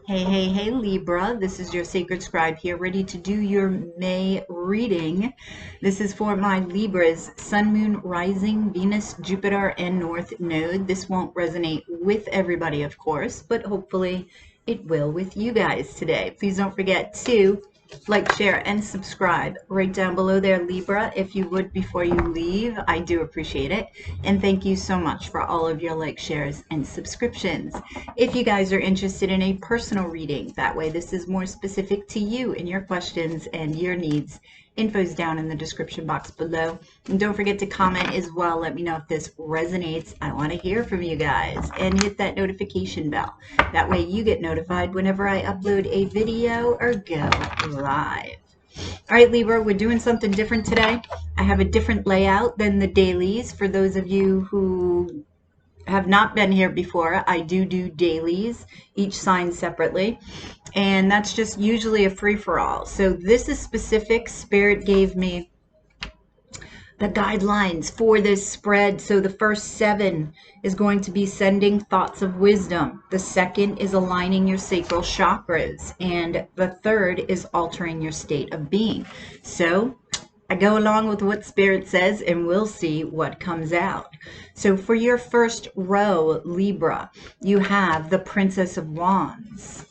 Hey, hey, hey, Libra. This is your Sacred Scribe here, ready to do your May reading. This is for my Libras, Sun, Moon, Rising, Venus, Jupiter, and North Node. This won't resonate with everybody, of course, but hopefully it will with you guys today. Please don't forget to like, share, and subscribe right down below there, Libra, if you would before you leave. I do appreciate it. And thank you so much for all of your likes, shares, and subscriptions. If you guys are interested in a personal reading, that way this is more specific to you and your questions and your needs, info's down in the description box below. And don't forget to comment as well. Let me know if this resonates. I want to hear from you guys. And hit that notification bell. That way you get notified whenever I upload a video or go live. All right, Libra, we're doing something different today. I have a different layout than the dailies. For those of you who have not been here before, I do dailies, each sign separately, and that's just usually a free-for-all. So this is specific. Spirit gave me the guidelines for this spread. So the first 7 is going to be sending thoughts of wisdom. The second is aligning your sacral chakras, and the third is altering your state of being. So I go along with what Spirit says, and we'll see what comes out. So for your first row, Libra, you have the Princess of Wands,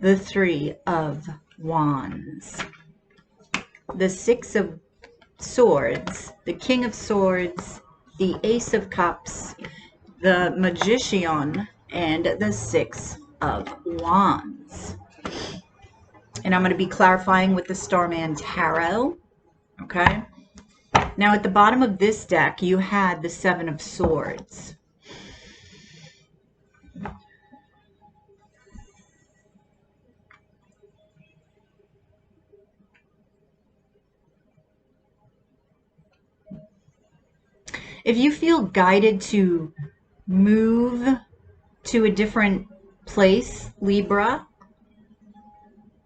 the 3 of Wands, the 6 of Swords, the King of Swords, the Ace of Cups, the Magician, and the 6 of Wands. And I'm going to be clarifying with the Starman Tarot. Okay. Now at the bottom of this deck, you had the 7 of Swords. If you feel guided to move to a different place, Libra,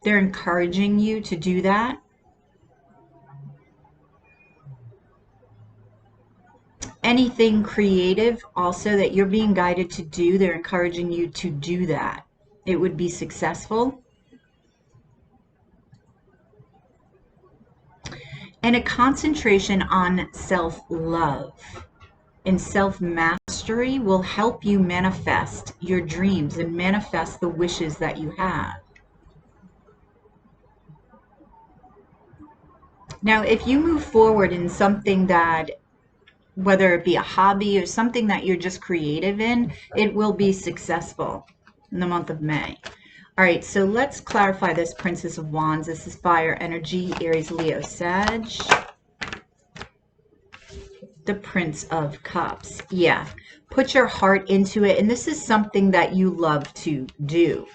they're encouraging you to do that. Anything creative also that you're being guided to do, they're encouraging you to do that. It would be successful. And a concentration on self-love and self-mastery will help you manifest your dreams and manifest the wishes that you have. Now, if you move forward in something that, whether it be a hobby or something that you're just creative in, it will be successful in the month of May. All right, so let's clarify this Princess of Wands. This is fire energy, Aries, Leo, Sag. The Prince of Cups. Yeah, put your heart into it. And this is something that you love to do.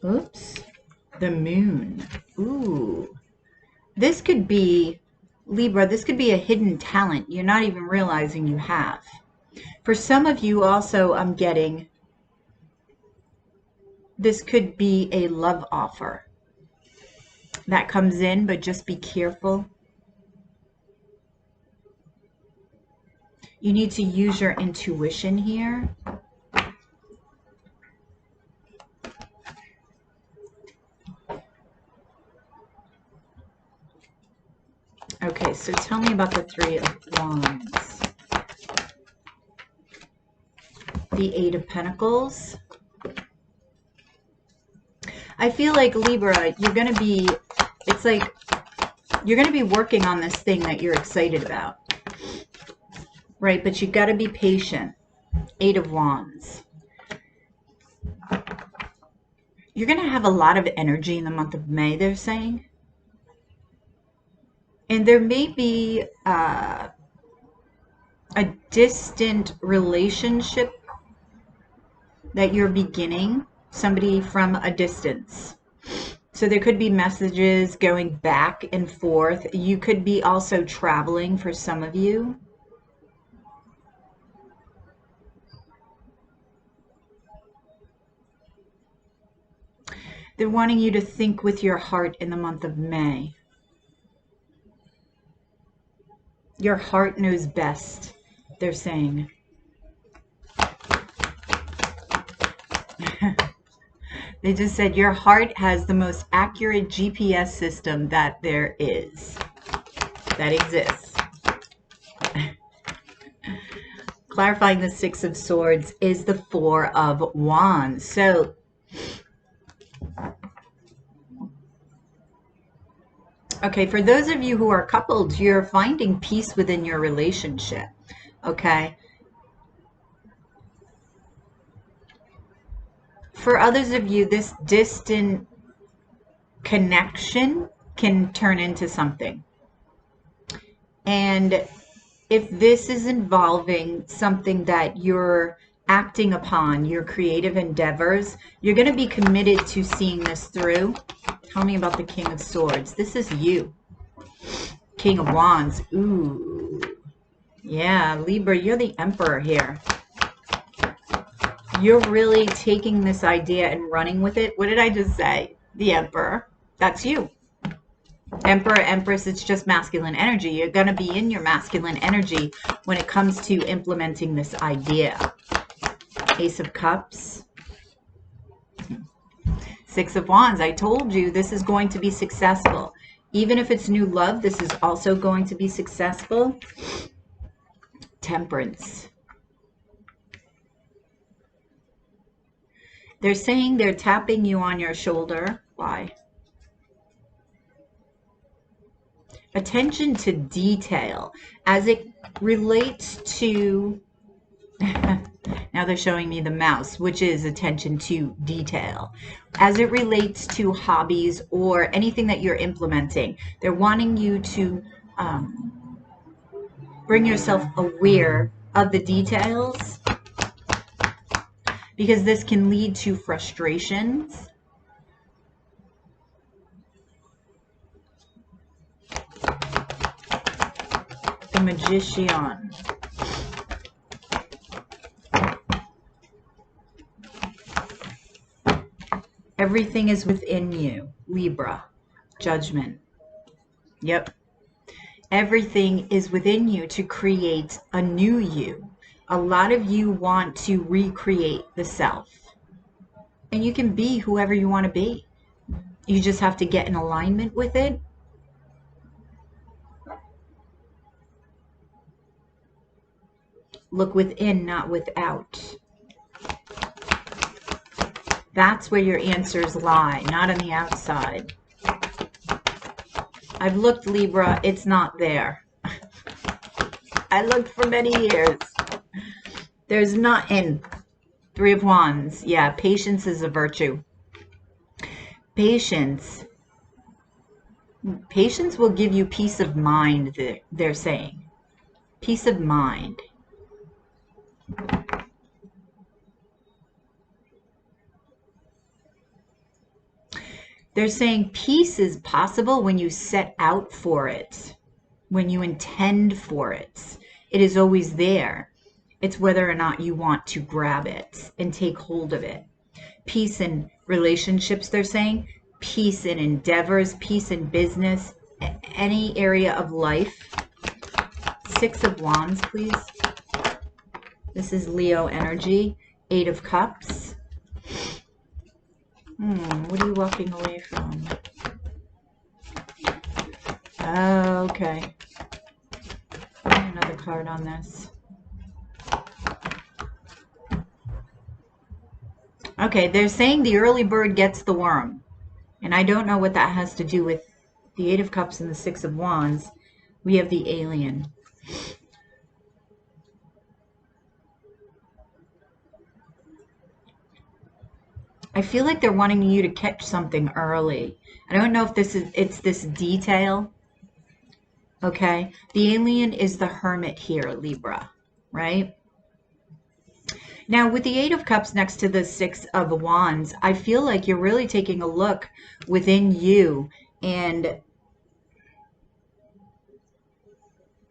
Oops. The Moon. Ooh. This could be, Libra, this could be a hidden talent you're not even realizing you have. For some of you also, I'm getting, this could be a love offer that comes in, but just be careful. You need to use your intuition here. Okay, so tell me about the 3 of Wands. The 8 of Pentacles. I feel like, Libra, you're going to be, it's like, you're going to be working on this thing that you're excited about. Right, but you've got to be patient. 8 of Wands. You're going to have a lot of energy in the month of May, they're saying. And there may be a distant relationship that you're beginning, somebody from a distance. So there could be messages going back and forth. You could be also traveling for some of you. They're wanting you to think with your heart in the month of May. Your heart knows best, they're saying. They just said your heart has the most accurate GPS system that there is, that exists. Clarifying the Six of Swords is the Four of Wands. So okay, for those of you who are coupled, you're finding peace within your relationship. Okay. For others of you, this distant connection can turn into something. And if this is involving something that you're acting upon, your creative endeavors, you're going to be committed to seeing this through. Tell me about the King of Swords. This is you. King of Wands. Ooh. Yeah, Libra, you're the Emperor here. You're really taking this idea and running with it. What did I just say? The Emperor. That's you. Emperor, Empress, it's just masculine energy. You're going to be in your masculine energy when it comes to implementing this idea. Ace of Cups. Six of Wands. I told you this is going to be successful. Even if it's new love, this is also going to be successful. Temperance. They're saying they're tapping you on your shoulder. Why? Attention to detail as it relates to, now they're showing me the mouse, which is attention to detail. As it relates to hobbies or anything that you're implementing, they're wanting you to bring yourself aware of the details, because this can lead to frustrations. The Magician. Everything is within you, Libra. Judgment. Yep. Everything is within you to create a new you. A lot of you want to recreate the self. And you can be whoever you want to be. You just have to get in alignment with it. Look within, not without. That's where your answers lie, not on the outside. I've looked, Libra, it's not there. I looked for many years. There's nothing. Three of Wands. Yeah, patience is a virtue. Patience. Patience will give you peace of mind, they're saying. Peace of mind. They're saying peace is possible when you set out for it, when you intend for it. It is always there. It's whether or not you want to grab it and take hold of it. Peace in relationships, they're saying. Peace in endeavors, peace in business, any area of life. Six of Wands, please. This is Leo energy. Eight of Cups. What are you walking away from? Okay. Another card on this. Okay, they're saying the early bird gets the worm. And I don't know what that has to do with the Eight of Cups and the Six of Wands. We have the alien. I feel like they're wanting you to catch something early. I don't know if it's this detail. Okay. The alien is the Hermit here, Libra, right? Now, with the Eight of Cups next to the Six of Wands, I feel like you're really taking a look within you, and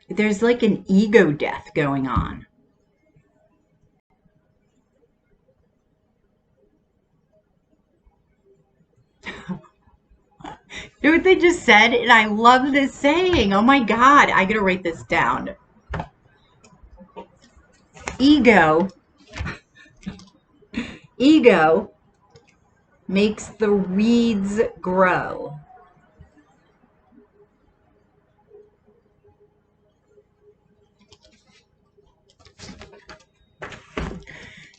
there's like an ego death going on. You know what they just said? And I love this saying. Oh my God. I gotta write this down. Ego Ego makes the weeds grow.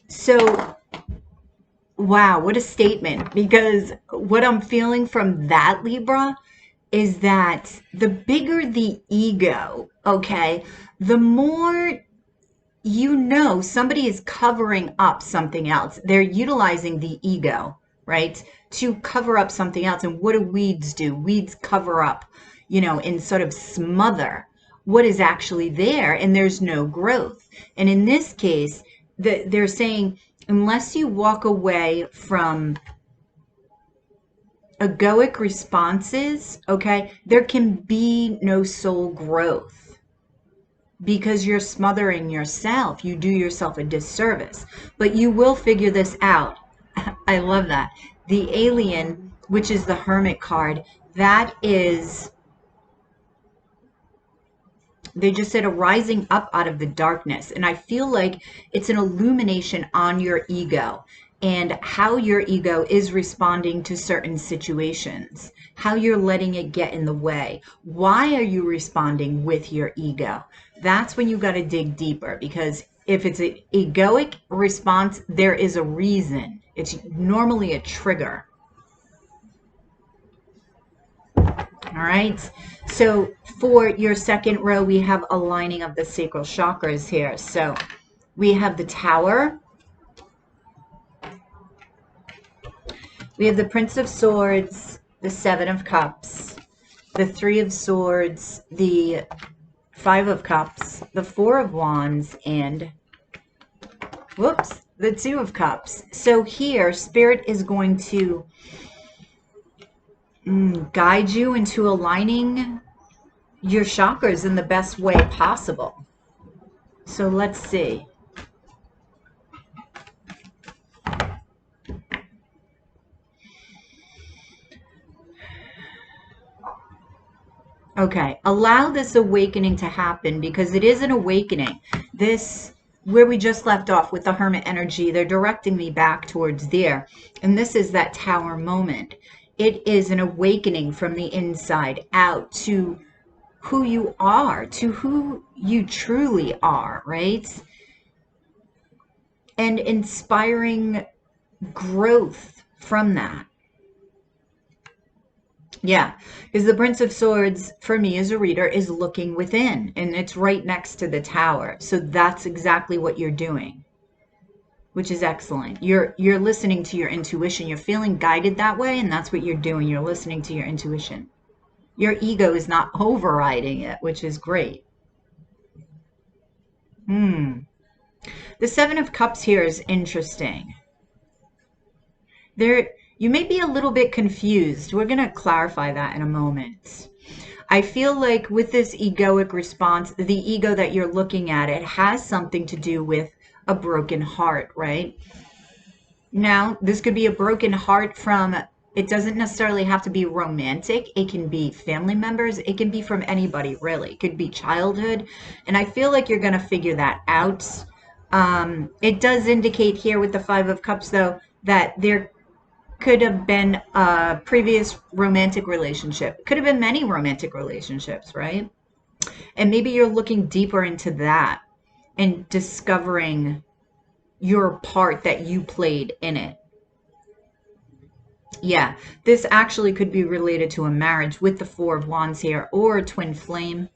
So, wow, what a statement. Because what I'm feeling from that, Libra, is that the bigger the ego, okay, the more you know somebody is covering up something else. They're utilizing the ego, right, to cover up something else. And what do weeds do? Weeds cover up, and sort of smother what is actually there, and there's no growth. And in this case, they're saying, unless you walk away from egoic responses, okay, there can be no soul growth because you're smothering yourself. You do yourself a disservice, but you will figure this out. I love that. The alien, which is the Hermit card, that is, they just said, a rising up out of the darkness. And I feel like it's an illumination on your ego and how your ego is responding to certain situations, how you're letting it get in the way. Why are you responding with your ego? That's when you got to dig deeper, because if it's an egoic response, there is a reason. It's normally a trigger. All right. So for your second row, we have aligning of the sacral chakras here. So we have the Tower. We have the Prince of Swords, the Seven of Cups, the Three of Swords, the Five of Cups, the Four of Wands, and the Two of Cups. So here, Spirit is going to guide you into aligning your chakras in the best way possible. So let's see. Okay, allow this awakening to happen, because it is an awakening. This, where we just left off with the Hermit energy, they're directing me back towards there. And this is that Tower moment. It is an awakening from the inside out to who you are, to who you truly are, right? And inspiring growth from that. Yeah, because the Prince of Swords, for me as a reader, is looking within, and it's right next to the Tower. So that's exactly what you're doing, which is excellent. You're listening to your intuition. You're feeling guided that way, and that's what you're doing. You're listening to your intuition. Your ego is not overriding it, which is great. The Seven of Cups here is interesting. You may be a little bit confused. We're going to clarify that in a moment. I feel like with this egoic response, the ego that you're looking at, it has something to do with a broken heart, right? Now, this could be a broken heart from, it doesn't necessarily have to be romantic. It can be family members. It can be from anybody, really. It could be childhood. And I feel like you're going to figure that out. It does indicate here with the Five of Cups, though, that there could have been a previous romantic relationship. Could have been many romantic relationships, right? And maybe you're looking deeper into that and discovering your part that you played in it. Yeah, this actually could be related to a marriage with the Four of Wands here, or a twin flame.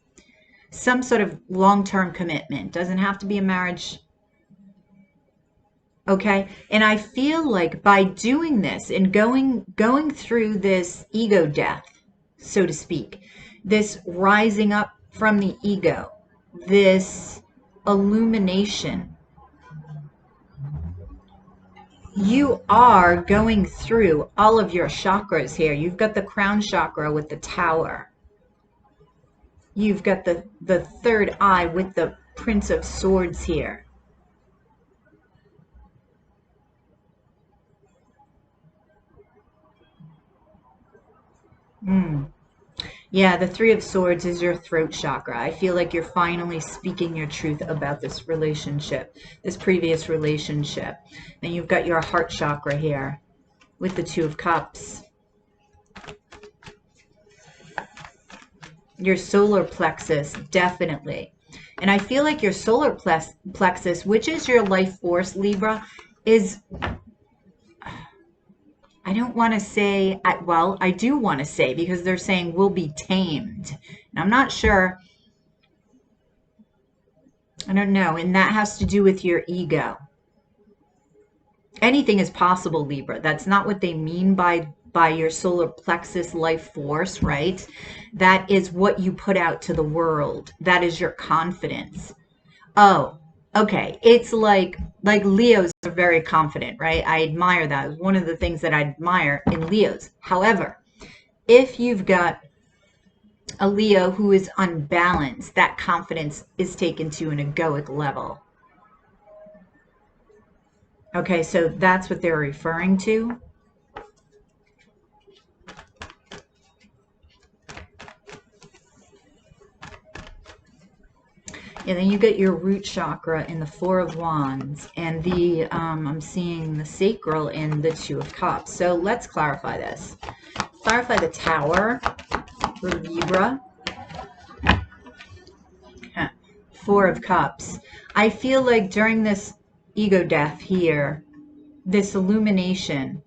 Some sort of long-term commitment. Doesn't have to be a marriage. Okay, and I feel like by doing this and going through this ego death, so to speak, this rising up from the ego, this illumination, you are going through all of your chakras here. You've got the crown chakra with the Tower. You've got the third eye with the Prince of Swords here. Yeah, the Three of Swords is your throat chakra. I feel like you're finally speaking your truth about this relationship, this previous relationship. Then you've got your heart chakra here with the Two of Cups. Your solar plexus, definitely. And I feel like your solar plexus, which is your life force, Libra, is, I don't want to say, well, I do want to say, because they're saying will be tamed. And I'm not sure. I don't know. And that has to do with your ego. Anything is possible, Libra. That's not what they mean by your solar plexus life force, right? That is what you put out to the world. That is your confidence. Oh, okay. It's like Leos are very confident, right? I admire that. It's one of the things that I admire in Leos. However, if you've got a Leo who is unbalanced, that confidence is taken to an egoic level. Okay, so that's what they're referring to. And then you get your root chakra in the Four of Wands, and the I'm seeing the sacral in the Two of Cups. So let's clarify this. Clarify the Tower for Libra. Four of Cups. I feel like during this ego death here, this illumination,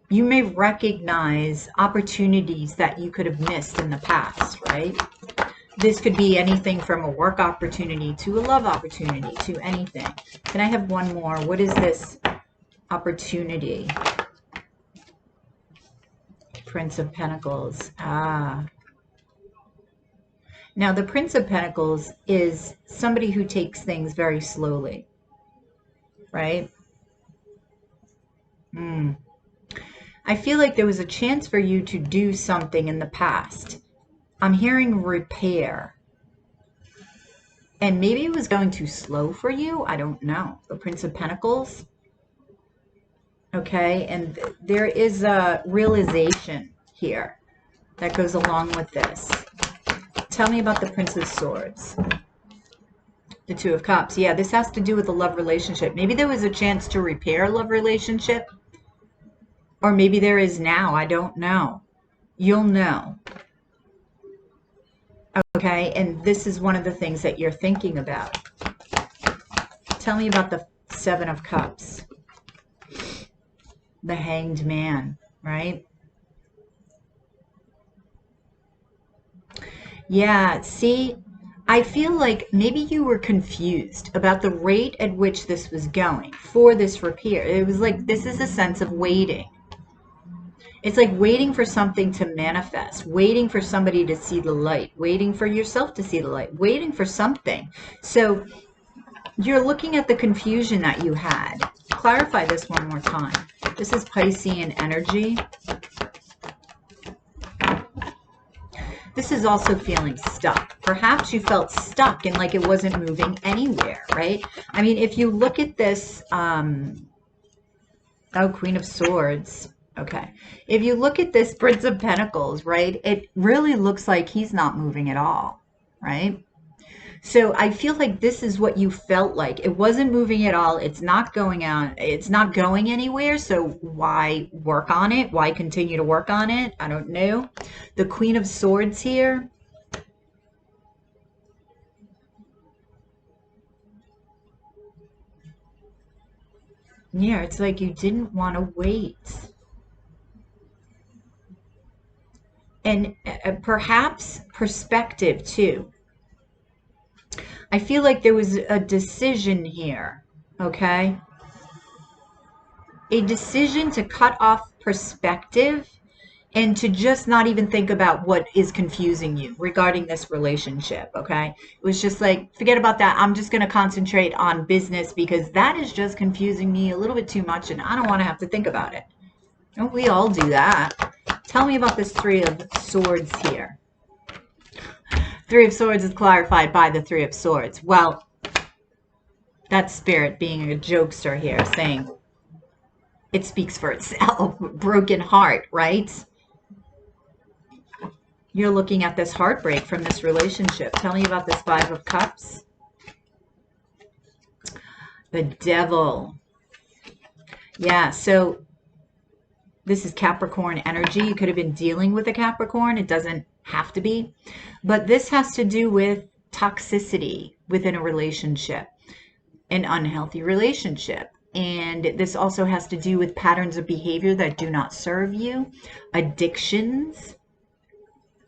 you may recognize opportunities that you could have missed in the past, right? This could be anything from a work opportunity to a love opportunity to anything. Can I have one more? What is this opportunity? Prince of Pentacles. Ah. Now, the Prince of Pentacles is somebody who takes things very slowly, right? I feel like there was a chance for you to do something in the past. I'm hearing repair. And maybe it was going too slow for you. I don't know. The Prince of Pentacles. Okay. And there is a realization here that goes along with this. Tell me about the Prince of Swords. The Two of Cups. Yeah, this has to do with a love relationship. Maybe there was a chance to repair a love relationship. Or maybe there is now. I don't know. You'll know. Okay, and this is one of the things that you're thinking about. Tell me about the Seven of Cups. The Hanged Man, right? Yeah, see, I feel like maybe you were confused about the rate at which this was going for this repair. It was like, this is a sense of waiting. It's like waiting for something to manifest, waiting for somebody to see the light, waiting for yourself to see the light, waiting for something. So you're looking at the confusion that you had. Clarify this one more time. This is Piscean energy. This is also feeling stuck. Perhaps you felt stuck and like it wasn't moving anywhere, right? I mean, if you look at this, oh, Queen of Swords. Okay. If you look at this Prince of Pentacles, right, it really looks like he's not moving at all, right? So I feel like this is what you felt like. It wasn't moving at all. It's not going out. It's not going anywhere. So why work on it? Why continue to work on it? I don't know. The Queen of Swords here. Yeah, it's like you didn't want to wait. And perhaps perspective too. I feel like there was a decision here, okay? A decision to cut off perspective and to just not even think about what is confusing you regarding this relationship, okay? It was just like, forget about that. I'm just going to concentrate on business because that is just confusing me a little bit too much and I don't want to have to think about it. Don't we all do that? Tell me about this Three of Swords here. Three of Swords is clarified by the Three of Swords. Well, that's Spirit being a jokester here, saying it speaks for itself. Broken heart, right? You're looking at this heartbreak from this relationship. Tell me about this Five of Cups. The Devil. Yeah, so this is Capricorn energy. You could have been dealing with a Capricorn. It doesn't have to be. But this has to do with toxicity within a relationship, an unhealthy relationship. And this also has to do with patterns of behavior that do not serve you, addictions.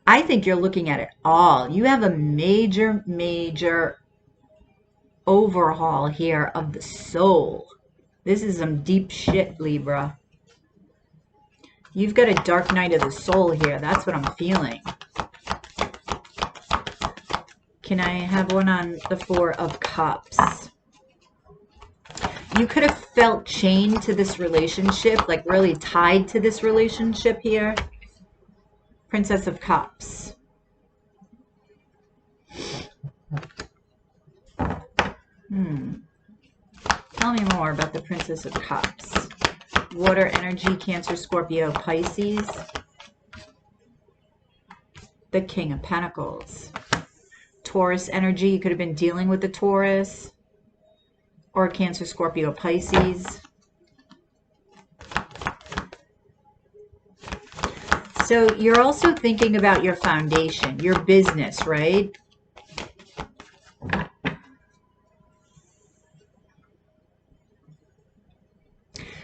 I think you're looking at it all. You have a major, major overhaul here of the soul. This is some deep shit, Libra. You've got a dark night of the soul here. That's what I'm feeling. Can I have one on the Four of Cups? You could have felt chained to this relationship, like really tied to this relationship here. Princess of Cups. Tell me more about the Princess of Cups. Water energy, Cancer, Scorpio, Pisces. The King of Pentacles. Taurus energy, you could have been dealing with the Taurus. Or Cancer, Scorpio, Pisces. So you're also thinking about your foundation, your business, right?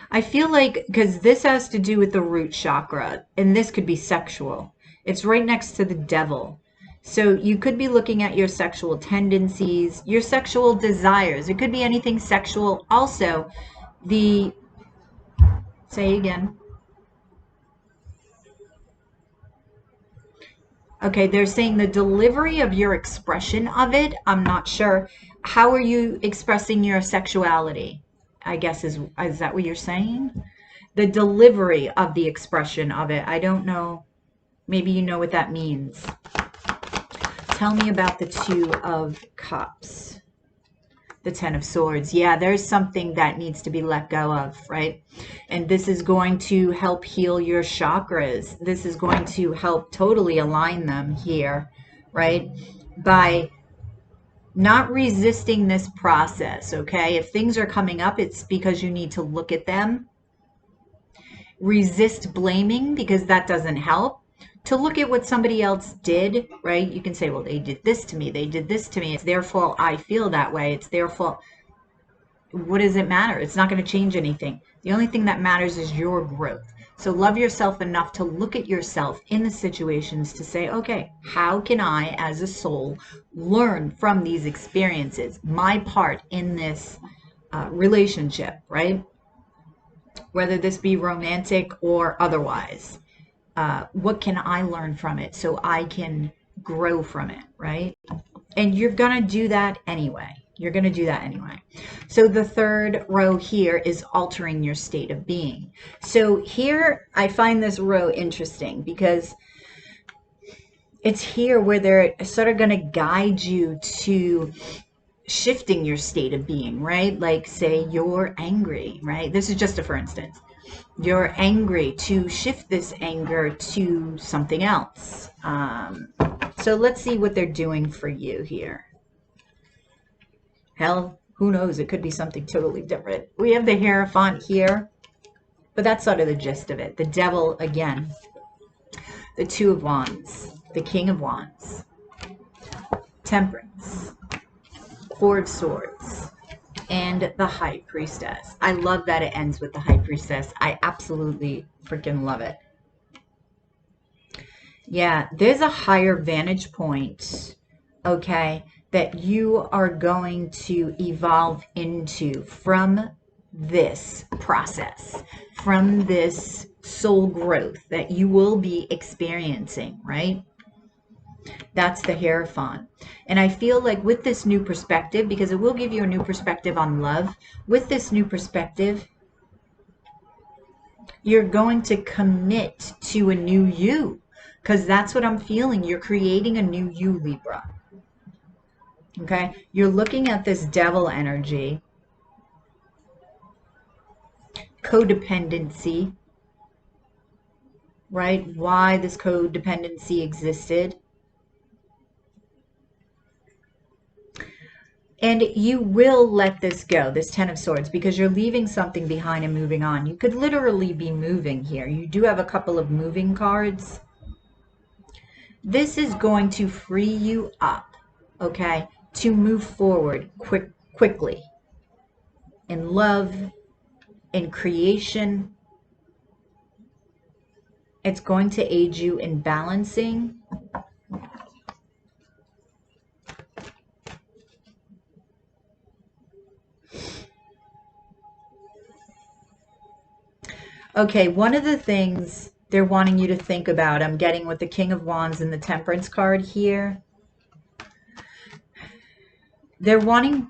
I feel like, because this has to do with the root chakra, and this could be sexual. It's right next to the Devil. So you could be looking at your sexual tendencies, your sexual desires. It could be anything sexual. Also, say again. Okay, they're saying the delivery of your expression of it, I'm not sure. How are you expressing your sexuality? I guess is that what you're saying? The delivery of the expression of it. I don't know. Maybe you know what that means. Tell me about the Two of Cups. The Ten of Swords. Yeah, there's something that needs to be let go of, right? And this is going to help heal your chakras. This is going to help totally align them here, right? By not resisting this process, okay? If things are coming up, it's because you need to look at them. Resist blaming, because that doesn't help. To look at what somebody else did, right? You can say, well, they did this to me. They did this to me. It's their fault. I feel that way. It's their fault. What does it matter? It's not going to change anything. The only thing that matters is your growth. So love yourself enough to look at yourself in the situations to say, okay, how can I as a soul learn from these experiences, my part in this relationship, right? Whether this be romantic or otherwise. What can I learn from it so I can grow from it, right? And you're going to do that anyway. You're going to do that anyway. So the third row here is altering your state of being. So here I find this row interesting because it's here where they're sort of going to guide you to shifting your state of being, right? Like say you're angry, right? This is just a for instance. You're angry, to shift this anger to something else. So let's see what they're doing for you here. Hell, who knows? It could be something totally different. We have the Hierophant here, but that's sort of the gist of it. The Devil again. The Two of Wands. The King of Wands. Temperance. Four of Swords. And the High Priestess. I love that it ends with the High Priestess. I absolutely freaking love it. Yeah, there's a higher vantage point, okay, that you are going to evolve into from this process, from this soul growth that you will be experiencing, right? That's the Hierophant. And I feel like with this new perspective, because it will give you a new perspective on love, with this new perspective, you're going to commit to a new you. Because that's what I'm feeling. You're creating a new you, Libra. Okay? You're looking at this Devil energy. Codependency. right? Why this codependency existed. And you will let this go, this Ten of Swords, because you're leaving something behind and moving on. You could literally be moving here. You do have a couple of moving cards. This is going to free you up, okay, to move forward quickly in love, in creation. It's going to aid you in balancing. Okay, one of the things they're wanting you to think about, I'm getting with the King of Wands and the Temperance card here. They're wanting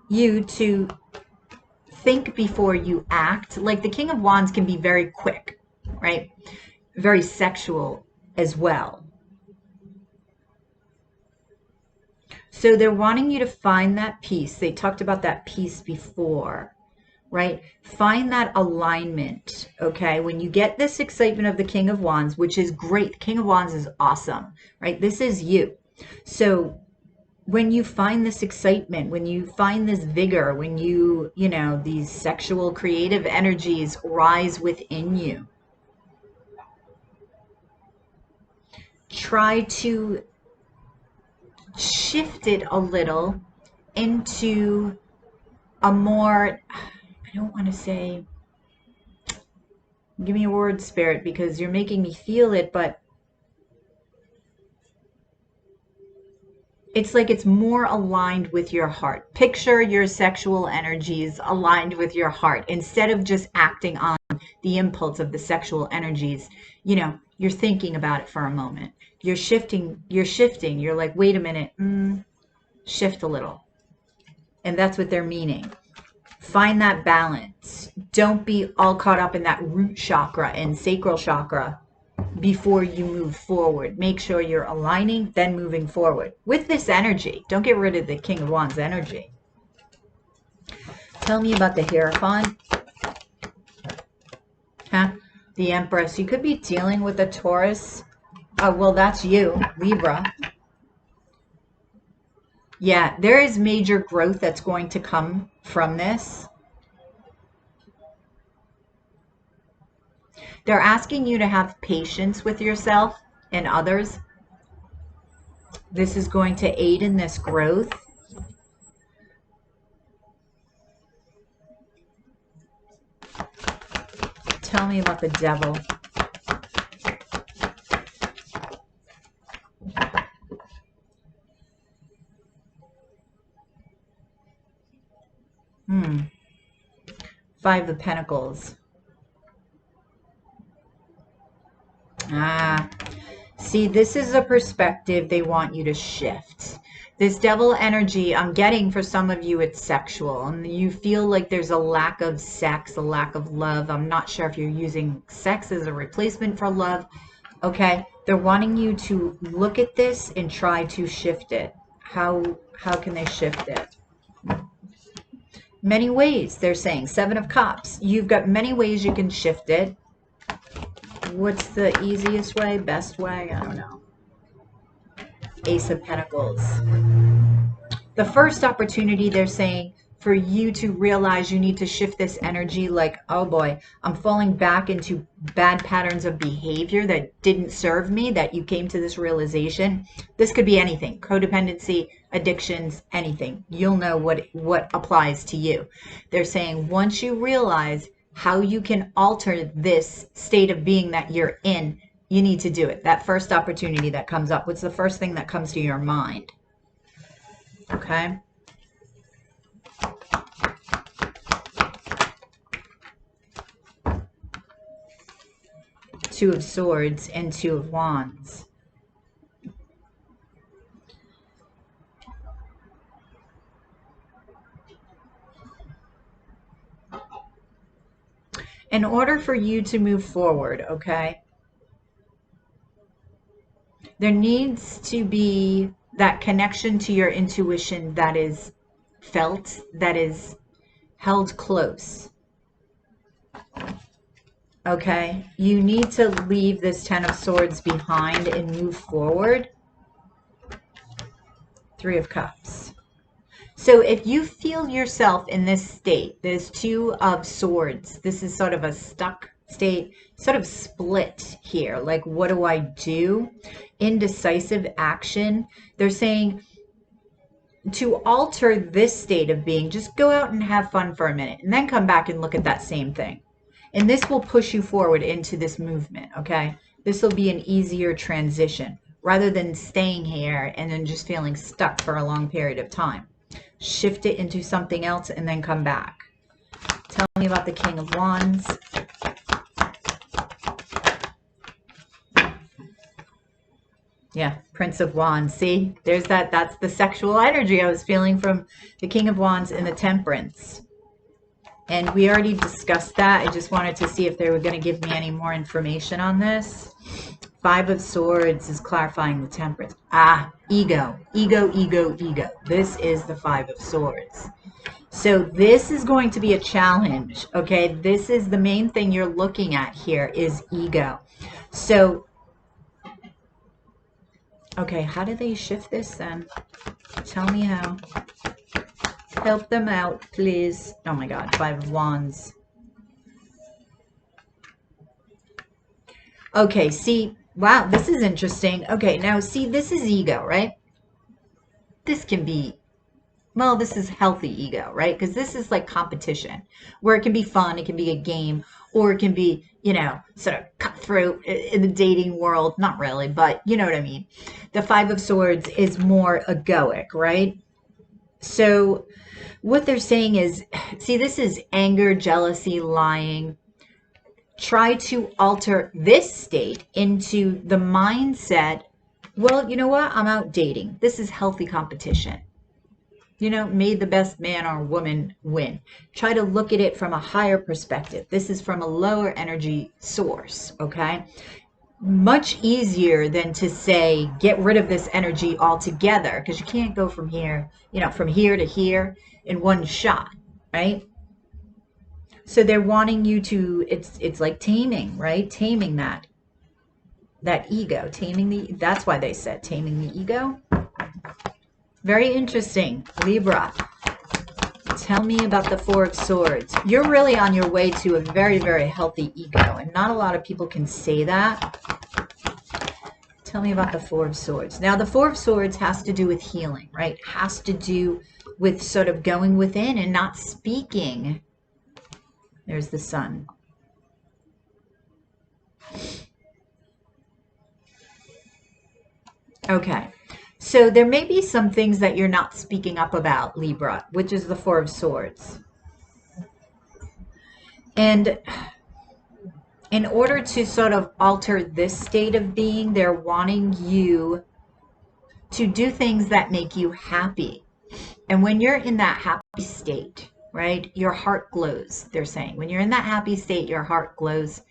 you to think before you act. Like the King of Wands can be very quick, right? Very sexual as well. So they're wanting you to find that peace. They talked about that peace before, right? Find that alignment, okay? When you get this excitement of the King of Wands, which is great. The King of Wands is awesome, right? This is you. So when you find this excitement, when you find this vigor, when you know, these sexual creative energies rise within you, try to shift it a little into a more, I don't want to say, give me a word, Spirit, because you're making me feel it, but it's like it's more aligned with your heart. Picture your sexual energies aligned with your heart instead of just acting on the impulse of the sexual energies. You know, you're thinking about it for a moment. You're shifting. You're like, wait a minute, shift a little. And that's what they're meaning. Find that balance. Don't be all caught up in that root chakra and sacral chakra before you move forward. Make sure you're aligning, then moving forward with this energy. Don't get rid of the King of Wands energy. Tell me about the Hierophant. Huh? The Empress. You could be dealing with a Taurus. Well, that's you, Libra. Yeah, there is major growth that's going to come from this. They're asking you to have patience with yourself and others. This is going to aid in this growth. Tell me about the Devil. Five of Pentacles. See, this is a perspective they want you to shift. This Devil energy, I'm getting for some of you, it's sexual. And you feel like there's a lack of sex, a lack of love. I'm not sure if you're using sex as a replacement for love. Okay, they're wanting you to look at this and try to shift it. How can they shift it? Many ways, they're saying. Seven of Cups. You've got many ways you can shift it. What's the easiest way, best way? I don't know. Ace of Pentacles. The first opportunity, they're saying, for you to realize you need to shift this energy, like, oh boy, I'm falling back into bad patterns of behavior that didn't serve me, that you came to this realization. This could be anything. Codependency, addictions, anything. You'll know what applies to you. They're saying once you realize how you can alter this state of being that you're in, you need to do it. That first opportunity that comes up, what's the first thing that comes to your mind? Okay. Two of Swords and Two of Wands. In order for you to move forward, okay, there needs to be that connection to your intuition that is felt, that is held close. Okay, you need to leave this Ten of Swords behind and move forward. Three of Cups. So if you feel yourself in this state, there's Two of Swords. This is sort of a stuck state, sort of split here. Like, what do I do? Indecisive action. They're saying to alter this state of being, just go out and have fun for a minute and then come back and look at that same thing. And this will push you forward into this movement, okay? This will be an easier transition rather than staying here and then just feeling stuck for a long period of time. Shift it into something else and then come back. Tell me about the King of Wands. Yeah, Prince of Wands. See, there's that. That's the sexual energy I was feeling from the King of Wands and the Temperance. And we already discussed that. I just wanted to see if they were going to give me any more information on this. Five of Swords is clarifying the Temperance. Ah, ego, ego, ego, ego. This is the Five of Swords. So this is going to be a challenge, okay? This is the main thing you're looking at here is ego. So, okay, how do they shift this then? Tell me how. Help them out, please. Oh my God, Five of Wands. Okay, see, wow, this is interesting. Okay, now see, this is ego, right? This can be, well, this is healthy ego, right? Because this is like competition, where it can be fun, it can be a game, or it can be, you know, sort of cutthroat in the dating world. Not really, but you know what I mean. The Five of Swords is more egoic, right? So what they're saying is, see, this is anger, jealousy, lying. Try to alter this state into the mindset, well, you know what? I'm out dating. This is healthy competition. You know, may the best man or woman win. Try to look at it from a higher perspective. This is from a lower energy source, okay? Much easier than to say, get rid of this energy altogether, because you can't go from here, you know, from here to here in one shot, right? So they're wanting you to, it's like taming, right? Taming that ego, that's why they said taming the ego. Very interesting. Libra, tell me about the Four of Swords. You're really on your way to a very, very healthy ego, and not a lot of people can say that. Tell me about the Four of Swords. Now, the Four of Swords has to do with healing, right? Has to do with sort of going within and not speaking. There's the Sun. Okay. So there may be some things that you're not speaking up about, Libra, which is the Four of Swords. And in order to sort of alter this state of being, they're wanting you to do things that make you happy. And when you're in that happy state, right, your heart glows, they're saying. When you're in that happy state, your heart glows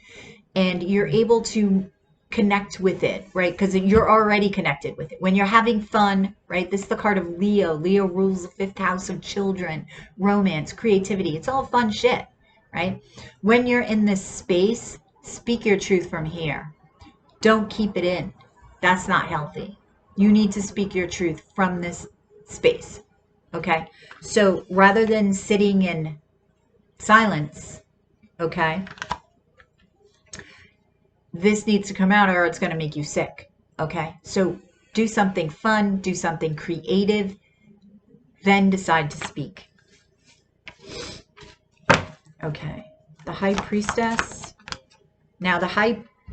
and you're able to connect with it, right? Because you're already connected with it. When you're having fun, right? This is the card of Leo. Leo rules the fifth house of children, romance, creativity. It's all fun shit, right? When you're in this space, speak your truth from here. Don't keep it in. That's not healthy. You need to speak your truth from this space, okay? So rather than sitting in silence, okay, this needs to come out or it's going to make you sick, okay? So do something fun, do something creative, then decide to speak. Okay, the High Priestess. Now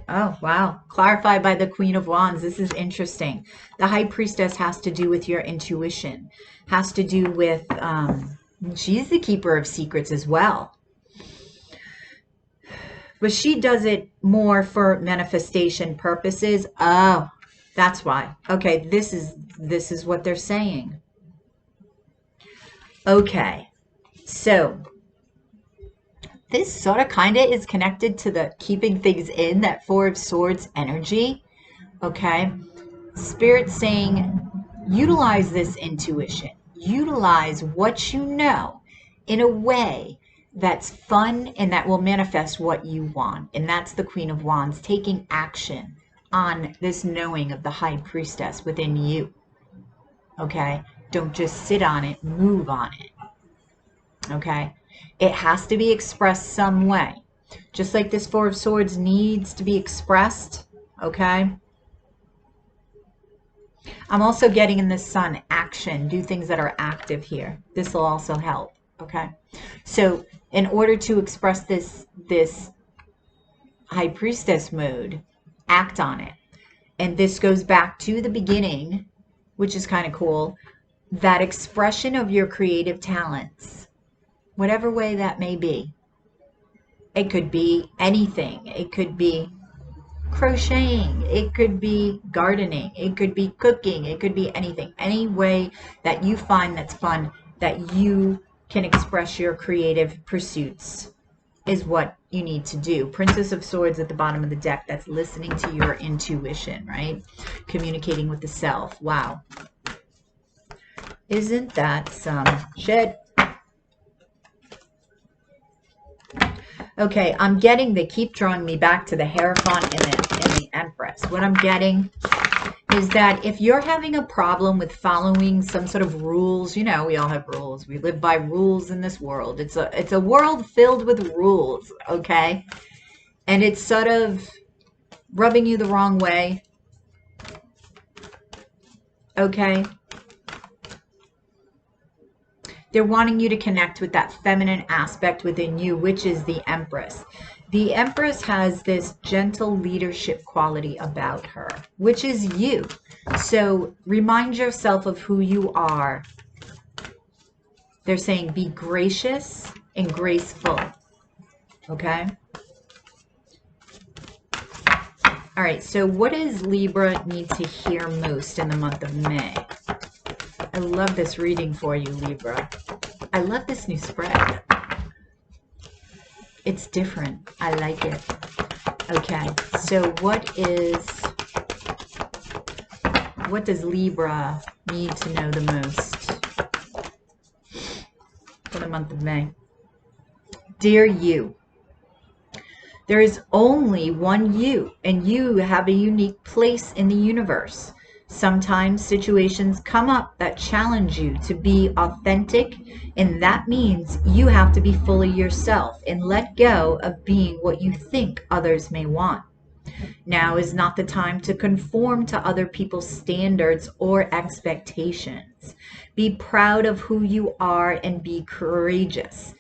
oh, wow, clarified by the Queen of Wands. This is interesting. The High Priestess has to do with your intuition, has to do with, she's the keeper of secrets as well. But she does it more for manifestation purposes. Oh, that's why. Okay, this is what they're saying. Okay, so this sort of kind of is connected to the keeping things in, that Four of Swords energy. Okay, Spirit saying, utilize this intuition. Utilize what you know in a way that's fun and that will manifest what you want. And that's the Queen of Wands, taking action on this knowing of the High Priestess within you. Okay? Don't just sit on it, move on it. Okay? It has to be expressed some way. Just like this Four of Swords needs to be expressed. Okay? I'm also getting in the Sun, action. Do things that are active here. This will also help. Okay? So in order to express this High Priestess mode, act on it. And this goes back to the beginning, which is kind of cool. That expression of your creative talents, whatever way that may be. It could be anything. It could be crocheting. It could be gardening. It could be cooking. It could be anything. Any way that you find that's fun, that you can express your creative pursuits, is what you need to do. Princess of Swords at the bottom of the deck. That's listening to your intuition, right? Communicating with the self. Wow. Isn't that some shit? Okay, I'm getting, they keep drawing me back to the Hierophant and the Empress. What I'm getting is that if you're having a problem with following some sort of rules, you know, we all have rules. We live by rules in this world. It's a world filled with rules, okay? And it's sort of rubbing you the wrong way, okay? They're wanting you to connect with that feminine aspect within you, which is the Empress. The Empress has this gentle leadership quality about her, which is you. So remind yourself of who you are. They're saying be gracious and graceful. Okay? All right, so what does Libra need to hear most in the month of May? I love this reading for you, Libra. I love this new spread. It's different. I like it. Okay, so what does Libra need to know the most for the month of May? Dear you, there is only one you, and you have a unique place in the universe. Sometimes situations come up that challenge you to be authentic, and that means you have to be fully yourself and let go of being what you think others may want. Now is not the time to conform to other people's standards or expectations. Be proud of who you are and be courageous.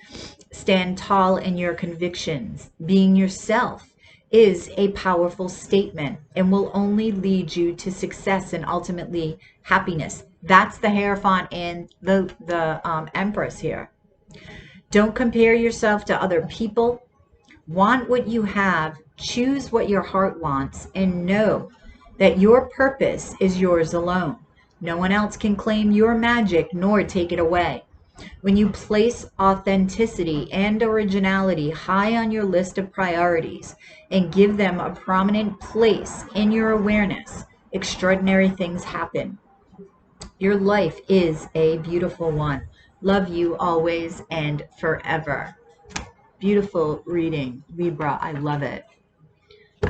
Stand tall in your convictions. Being yourself is a powerful statement and will only lead you to success and ultimately happiness. That's the Hierophant and the Empress here. Don't compare yourself to other people. Want what you have, choose what your heart wants, and know that your purpose is yours alone. No one else can claim your magic nor take it away. When you place authenticity and originality high on your list of priorities and give them a prominent place in your awareness, extraordinary things happen. Your life is a beautiful one. Love you always and forever. Beautiful reading, Libra. I love it.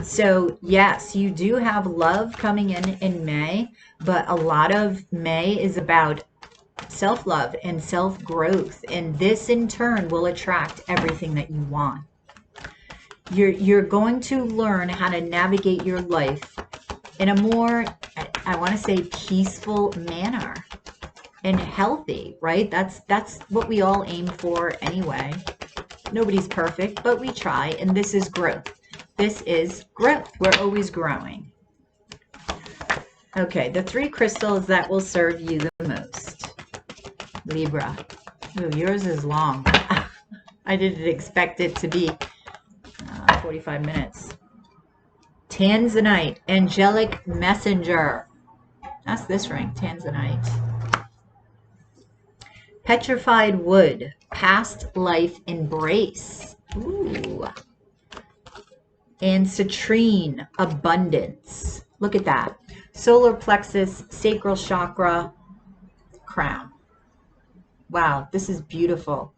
So yes, you do have love coming in May, but a lot of May is about self-love and self-growth, and this in turn will attract everything that you want. You're going to learn how to navigate your life in a more, I want to say, peaceful manner and healthy, right? That's what we all aim for anyway. Nobody's perfect, but we try, and this is growth. This is growth. We're always growing. Okay, the 3 crystals that will serve you the most. Libra. Ooh, yours is long. I didn't expect it to be 45 minutes. Tanzanite, angelic messenger. That's this ring, Tanzanite. Petrified wood, past life embrace. Ooh. And citrine, abundance. Look at that. Solar plexus, sacral chakra, crown. Wow, this is beautiful.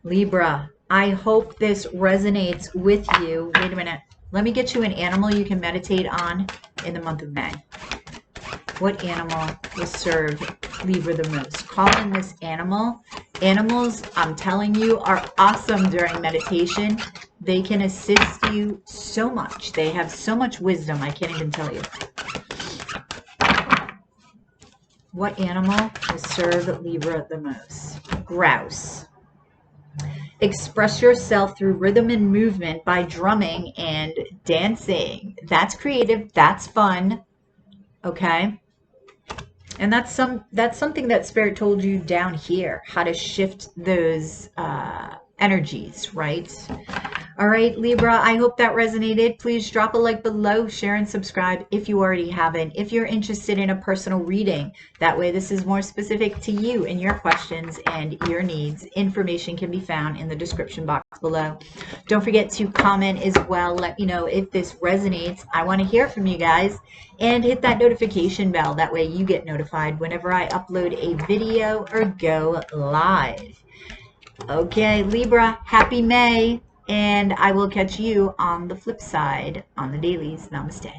Libra, I hope this resonates with you. Wait a minute. Let me get you an animal you can meditate on in the month of May. What animal will serve Libra the most? Call in this animal. Animals, I'm telling you, are awesome during meditation. They can assist you so much. They have so much wisdom, I can't even tell you. What animal will serve Libra the most? Grouse. Express yourself through rhythm and movement by drumming and dancing. That's creative. That's fun. Okay. And that's something that Spirit told you down here, how to shift those energies, right? All right, Libra, I hope that resonated. Please drop a like below, share and subscribe if you already haven't. If you're interested in a personal reading, that way this is more specific to you and your questions and your needs. Information can be found in the description box below. Don't forget to comment as well. Let me know if this resonates. I want to hear from you guys. And hit that notification bell. That way you get notified whenever I upload a video or go live. Okay, Libra, happy May. And I will catch you on the flip side on the dailies. Namaste.